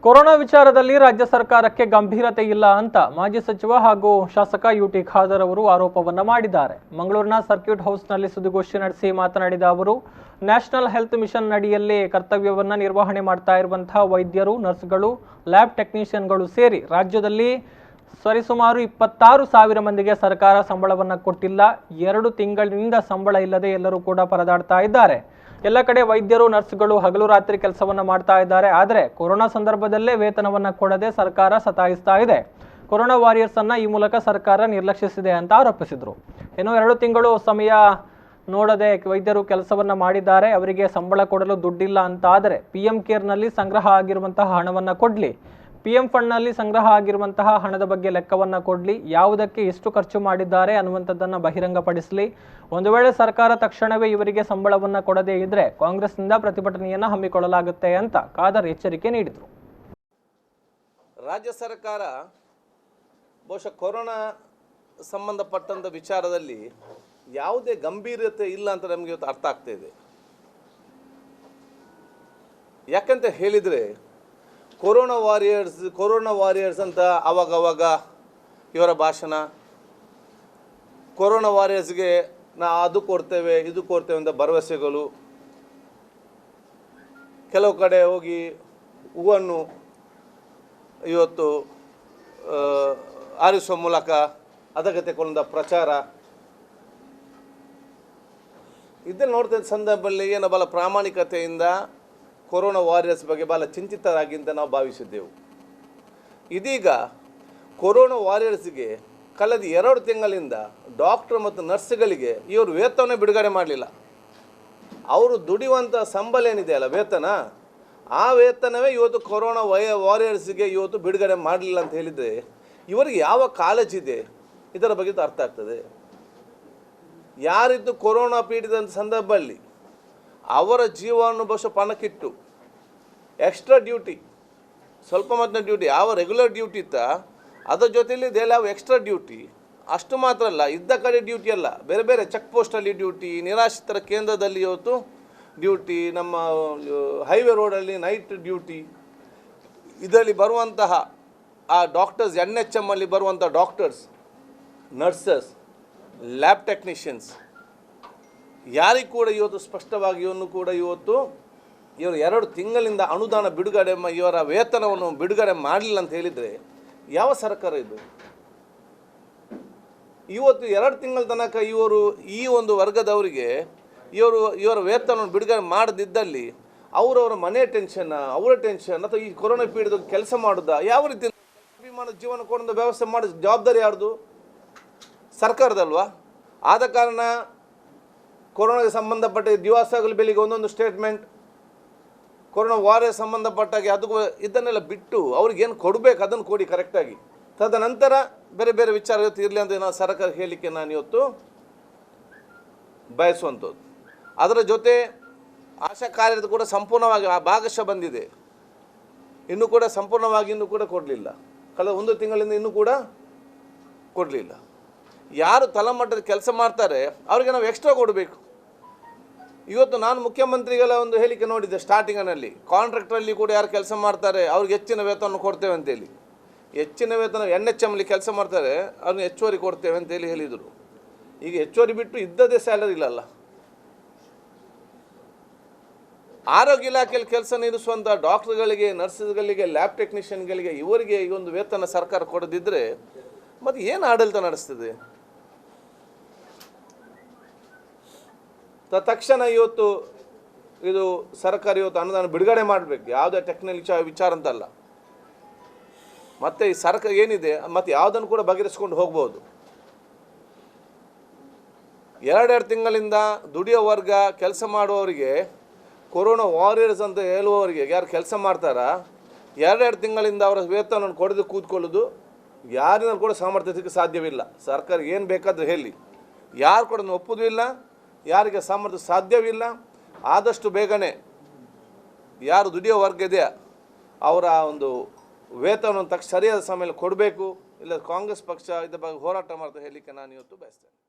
Corona ವಿಚಾರದಲ್ಲಿ ರಾಜ್ಯ ಸರ್ಕಾರಕ್ಕೆ ಗಂಭೀರತೆ ಇಲ್ಲ ಅಂತ ಮಾಜಿ ಸಚಿವ ಹಾಗೂ ಶಾಸಕ ಯುಟಿ ಖಾದರ್ ಅವರು ಆರೋಪವನ್ನ ಮಾಡಿದ್ದಾರೆ. ಮಂಗಳೂರಿನ ಸರ್ಕ್ಯೂಟ್ ಹೌಸ್ನಲ್ಲಿ ಸುದ್ದಿಗೋಷ್ಠಿ ನಡೆಸಿ ಮಾತನಾಡಿದ ಅವರು, ನ್ಯಾಷನಲ್ ಹೆಲ್ತ್ ಮಿಷನ್ ಅಡಿಯಲ್ಲಿ ಕರ್ತವ್ಯವನ್ನ ನಿರ್ವಹಣೆ ಮಾಡ್ತಾ ಇರುವಂತಹ ವೈದ್ಯರು, ನರ್ಸ್ಗಳು, ಲ್ಯಾಬ್ ಟೆಕ್ನಿಷಿಯನ್ಗಳು ಸೇರಿ ರಾಜ್ಯದಲ್ಲಿ ಸರಿಸುಮಾರು 26,000 ಮಂದಿಗೆ ಸರ್ಕಾರ ಸಂಬಳವನ್ನ ಕೊಟ್ಟಿಲ್ಲ. 2 ತಿಂಗಳಿನಿಂದ ಸಂಬಳ ಇಲ್ಲದೆ ಎಲ್ಲರೂ ಕೂಡ ಪರದಾಡ್ತಾ ಇದ್ದಾರೆ. ಎಲ್ಲ ಕಡೆ ವೈದ್ಯರು, ನರ್ಸ್ಗಳು ಹಗಲು ರಾತ್ರಿ ಕೆಲಸವನ್ನ ಮಾಡ್ತಾ ಇದ್ದಾರೆ. ಆದರೆ ಕೊರೋನಾ ಸಂದರ್ಭದಲ್ಲೇ ವೇತನವನ್ನ ಕೊಡದೆ ಸರ್ಕಾರ ಸತಾಯಿಸ್ತಾ ಇದೆ. ಕೊರೋನಾ ವಾರಿಯರ್ಸ್ ಅನ್ನ ಈ ಮೂಲಕ ಸರ್ಕಾರ ನಿರ್ಲಕ್ಷಿಸಿದೆ ಅಂತ ಆರೋಪಿಸಿದರು. ಇನ್ನು 2 ತಿಂಗಳು ಸಮಯ ನೋಡದೆ ವೈದ್ಯರು ಕೆಲಸವನ್ನ ಮಾಡಿದ್ದಾರೆ. ಅವರಿಗೆ ಸಂಬಳ ಕೊಡಲು ದುಡ್ಡಿಲ್ಲ ಅಂತ ಆದರೆ PM ಕೇರ್ನಲ್ಲಿ ಸಂಗ್ರಹ ಆಗಿರುವಂತಹ ಹಣವನ್ನ ಕೊಡ್ಲಿ, PM ಫಂಡ್ನಲ್ಲಿ ಸಂಗ್ರಹ ಆಗಿರುವಂತಹ ಹಣದ ಬಗ್ಗೆ ಲೆಕ್ಕವನ್ನ ಕೊಡ್ಲಿ, ಯಾವುದಕ್ಕೆ ಎಷ್ಟು ಖರ್ಚು ಮಾಡಿದ್ದಾರೆ ಅನ್ನುವಂಥದ್ದನ್ನು ಬಹಿರಂಗಪಡಿಸಲಿ. ಒಂದು ವೇಳೆ ಸರ್ಕಾರ ತಕ್ಷಣವೇ ಇವರಿಗೆ ಸಂಬಳವನ್ನ ಕೊಡದೇ ಇದ್ರೆ ಕಾಂಗ್ರೆಸ್ನಿಂದ ಪ್ರತಿಭಟನೆಯನ್ನ ಹಮ್ಮಿಕೊಳ್ಳಲಾಗುತ್ತೆ ಅಂತ ಖಾದರ್ ಎಚ್ಚರಿಕೆ ನೀಡಿದರು. ರಾಜ್ಯ ಸರ್ಕಾರ ಬಹುಶಃ ಕೊರೋನಾ ಸಂಬಂಧಪಟ್ಟಂಥ ವಿಚಾರದಲ್ಲಿ ಯಾವುದೇ ಗಂಭೀರತೆ ಇಲ್ಲ ಅಂತ ನಮಗೆ ಇವತ್ತು ಅರ್ಥ ಆಗ್ತಾ ಇದೆ. ಯಾಕಂತ ಹೇಳಿದರೆ ಕೊರೋನಾ ವಾರಿಯರ್ಸ್ ಅಂತ ಅವಾಗ ಇವರ ಭಾಷಣ, ಕೊರೋನಾ ವಾರಿಯರ್ಸ್ಗೆ ಅದು ಕೊಡ್ತೇವೆ ಇದು ಕೊಡ್ತೇವೆ ಅಂತ ಭರವಸೆಗಳು, ಕೆಲವು ಕಡೆ ಹೋಗಿ ಹೂವನ್ನು ಇವತ್ತು ಆರಿಸುವ ಮೂಲಕ ಅದಕ್ಕೆ ತಗೊಂಡ ಪ್ರಚಾರ, ಇದನ್ನು ನೋಡ್ತಿದ್ದ ಸಂದರ್ಭದಲ್ಲಿ ಏನೋ ಬಹಳ ಪ್ರಾಮಾಣಿಕತೆಯಿಂದ ಕೊರೋನಾ ವಾರಿಯರ್ಸ್ ಬಗ್ಗೆ ಭಾಳ ಚಿಂತಿತರಾಗಿ ಅಂತ ನಾವು ಭಾವಿಸಿದ್ದೆವು. ಇದೀಗ ಕೊರೋನಾ ವಾರಿಯರ್ಸ್ಗೆ ಕಳೆದ 2 ತಿಂಗಳಿಂದ ಡಾಕ್ಟರ್ ಮತ್ತು ನರ್ಸ್ಗಳಿಗೆ ಇವರು ವೇತನ ಬಿಡುಗಡೆ ಮಾಡಲಿಲ್ಲ. ಅವರು ದುಡಿಯುವಂಥ ಸಂಬಳ ಏನಿದೆ ಅಲ್ಲ ವೇತನ, ಆ ವೇತನವೇ ಇವತ್ತು ಕೊರೋನಾ ವಾರಿಯರ್ಸ್ಗೆ ಇವತ್ತು ಬಿಡುಗಡೆ ಮಾಡಲಿಲ್ಲ ಅಂತ ಹೇಳಿದರೆ ಇವರಿಗೆ ಯಾವ ಕಾಳಜಿದೆ ಇದರ ಬಗ್ಗೆ ಅರ್ಥ ಆಗ್ತದೆ. ಯಾರಿದ್ದು ಕೊರೋನಾ ಪೀಡಿತ ಸಂದರ್ಭದಲ್ಲಿ ಅವರ ಜೀವವನ್ನು ಬಹುಶಃ ಪಣಕ್ಕಿಟ್ಟು ಎಕ್ಸ್ಟ್ರಾ ಡ್ಯೂಟಿ, ಸ್ವಲ್ಪ ಮಟ್ಟಿನ ಡ್ಯೂಟಿ, ಯಾವ ರೆಗ್ಯುಲರ್ ಡ್ಯೂಟಿ ಇತ್ತ ಅದರ ಜೊತೆಯಲ್ಲಿ ಯಾವ ಎಕ್ಸ್ಟ್ರಾ ಡ್ಯೂಟಿ, ಅಷ್ಟು ಮಾತ್ರ ಅಲ್ಲ, ಇದ್ದ ಕಡೆ ಡ್ಯೂಟಿ ಅಲ್ಲ, ಬೇರೆ ಬೇರೆ ಚೆಕ್ ಪೋಸ್ಟಲ್ಲಿ ಡ್ಯೂಟಿ, ನಿರಾಶ್ರಿತರ ಕೇಂದ್ರದಲ್ಲಿ ಇವತ್ತು ಡ್ಯೂಟಿ, ನಮ್ಮ ಹೈವೇ ರೋಡಲ್ಲಿ ನೈಟ್ ಡ್ಯೂಟಿ, ಇದರಲ್ಲಿ ಬರುವಂತಹ ಆ ಡಾಕ್ಟರ್ಸ್, NHM ಅಲ್ಲಿ ಬರುವಂಥ ಡಾಕ್ಟರ್ಸ್, ನರ್ಸಸ್, ಲ್ಯಾಬ್ ಟೆಕ್ನಿಷಿಯನ್ಸ್, ಯಾರಿಗೆ ಕೂಡ ಇವತ್ತು ಸ್ಪಷ್ಟವಾಗಿ ಇವನ್ನು ಕೂಡ ಇವತ್ತು ಇವರು 2 ತಿಂಗಳಿಂದ ಅನುದಾನ ಬಿಡುಗಡೆ ಇವರ ವೇತನವನ್ನು ಬಿಡುಗಡೆ ಮಾಡಲಿಲ್ಲ ಅಂತ ಹೇಳಿದರೆ ಯಾವ ಸರ್ಕಾರ ಇದು? ಇವತ್ತು 2 ತಿಂಗಳ ತನಕ ಇವರು ಈ ಒಂದು ವರ್ಗದವರಿಗೆ ಇವರ ವೇತನವನ್ನು ಬಿಡುಗಡೆ ಮಾಡದಿದ್ದಲ್ಲಿ ಅವರವರ ಮನೆ ಟೆನ್ಷನ್, ಅವರ ಟೆನ್ಷನ್, ಅಥವಾ ಈ ಕೊರೋನಾ ಪೀಡಿತ ಕೆಲಸ ಮಾಡೋದ ಯಾವ ರೀತಿ ಅಭಿಮಾನ ಜೀವನ ಕೊಡೋ ವ್ಯವಸ್ಥೆ ಮಾಡಿದ ಜವಾಬ್ದಾರಿ ಯಾರ್ದು? ಸರ್ಕಾರದಲ್ವಾ? ಆದ ಕಾರಣ ಕೊರೋನಾಗೆ ಸಂಬಂಧಪಟ್ಟ ದಿವಸಗಳ ಬೆಳಿಗ್ಗೆ ಒಂದೊಂದು ಸ್ಟೇಟ್ಮೆಂಟ್, ಕೊರೋನಾ ವಾರಿಯರ್ ಸಂಬಂಧಪಟ್ಟಾಗಿ ಅದು ಇದನ್ನೆಲ್ಲ ಬಿಟ್ಟು ಅವ್ರಿಗೇನು ಕೊಡಬೇಕು ಅದನ್ನು ಕೊಡಿ ಕರೆಕ್ಟಾಗಿ. ತದನಂತರ ಬೇರೆ ಬೇರೆ ವಿಚಾರ ಇವತ್ತು ಇರಲಿ ಅಂತ ನಾನು ಸರ್ಕಾರ ಹೇಳಲಿಕ್ಕೆ ನಾನು ಇವತ್ತು ಬಯಸುವಂಥದ್ದು. ಅದರ ಜೊತೆ ಆಶಾ ಕಾರ್ಯದ ಕೂಡ ಸಂಪೂರ್ಣವಾಗಿ ಭಾಗಶಃ ಬಂದಿದೆ, ಇನ್ನೂ ಕೂಡ ಸಂಪೂರ್ಣವಾಗಿ ಇನ್ನೂ ಕೂಡ ಕೊಡಲಿಲ್ಲ. ಕಳೆದ 1 ತಿಂಗಳಿಂದ ಇನ್ನೂ ಕೂಡ ಕೊಡಲಿಲ್ಲ. ಯಾರು ತಳಮಟ್ಟದ ಕೆಲಸ ಮಾಡ್ತಾರೆ ಅವರಿಗೆ ನಾವು ಎಕ್ಸ್ಟ್ರಾ ಕೊಡಬೇಕು. ಇವತ್ತು ನಾನು ಮುಖ್ಯಮಂತ್ರಿಗಳ ಒಂದು ಹೇಳಿಕೆ ನೋಡಿದ್ದೆ ಸ್ಟಾರ್ಟಿಂಗ್ನಲ್ಲಿ, ಕಾಂಟ್ರಾಕ್ಟ್ರಲ್ಲಿ ಕೂಡ ಯಾರು ಕೆಲಸ ಮಾಡ್ತಾರೆ ಅವ್ರಿಗೆ ಹೆಚ್ಚಿನ ವೇತನ ಕೊಡ್ತೇವೆ ಅಂತೇಳಿ. ಹೆಚ್ಚಿನ ವೇತನ NHM ಅಲ್ಲಿ ಕೆಲಸ ಮಾಡ್ತಾರೆ ಅವ್ರನ್ನ ಹೆಚ್ಚುವರಿ ಕೊಡ್ತೇವೆ ಅಂತೇಳಿ ಹೇಳಿದರು. ಈಗ ಹೆಚ್ಚುವರಿ ಬಿಟ್ಟು ಇದ್ದದೇ ಸ್ಯಾಲರಿ ಇಲ್ಲಲ್ಲ. ಆರೋಗ್ಯ ಇಲಾಖೆಯಲ್ಲಿ ಕೆಲಸ ನಿರ್ವಹಿಸುವಂಥ ಡಾಕ್ಟರ್ಗಳಿಗೆ, ನರ್ಸ್ಗಳಿಗೆ, ಲ್ಯಾಬ್ ಟೆಕ್ನಿಷಿಯನ್ಗಳಿಗೆ ಇವರಿಗೆ ಈ ಒಂದು ವೇತನ ಸರ್ಕಾರ ಕೊಡದಿದ್ದರೆ ಮತ್ತು ಏನು ಆಡಳಿತ ನಡೆಸ್ತದೆ? ತಕ್ಷಣ ಇವತ್ತು ಇದು ಸರ್ಕಾರ ಇವತ್ತು ಅನುದಾನ ಬಿಡುಗಡೆ ಮಾಡಬೇಕು, ಯಾವುದೇ ಟೆಕ್ನಾಲಜಿ ವಿಚಾರ ಅಂತಲ್ಲ. ಮತ್ತು ಈ ಸರ್ಕಾರ ಏನಿದೆ ಮತ್ತು ಯಾವುದನ್ನು ಕೂಡ ಬಗೆಹರಿಸ್ಕೊಂಡು ಹೋಗ್ಬೋದು. 2 ತಿಂಗಳಿಂದ ದುಡಿಯೋ ವರ್ಗ, ಕೆಲಸ ಮಾಡುವವರಿಗೆ, ಕೊರೋನಾ ವಾರಿಯರ್ಸ್ ಅಂತ ಹೇಳುವವರಿಗೆ, ಯಾರು ಕೆಲಸ ಮಾಡ್ತಾರ 2 ತಿಂಗಳಿಂದ ಅವರ ವೇತನವನ್ನು ಕೊಡದು ಕೂತ್ಕೊಳ್ಳೋದು ಯಾರಿನಲ್ಲಿ ಕೂಡ ಸಾಮರ್ಥ್ಯಕ್ಕೆ ಸಾಧ್ಯವಿಲ್ಲ. ಸರ್ಕಾರ ಏನು ಬೇಕಾದರೂ ಹೇಳಿ, ಯಾರು ಕೂಡ ಒಪ್ಪುವುದೂ ಇಲ್ಲ, ಯಾರಿಗೆ ಸಾಮರ್ಥ್ಯ ಸಾಧ್ಯವಿಲ್ಲ. ಆದಷ್ಟು ಬೇಗನೆ ಯಾರು ದುಡಿಯೋ ವರ್ಗ ಇದೆಯಾ ಅವರ ಒಂದು ವೇತನವನ್ನು ಸರಿಯಾದ ಸಮಯದಲ್ಲಿ ಕೊಡಬೇಕು. ಇಲ್ಲ ಕಾಂಗ್ರೆಸ್ ಪಕ್ಷ ಇದರ ಬಗ್ಗೆ ಹೋರಾಟ ಮಾಡ್ತಾ ಹೇಳಲಿಕ್ಕೆ ನಾನು ಇವತ್ತು ಬಯಸ್ತೇನೆ.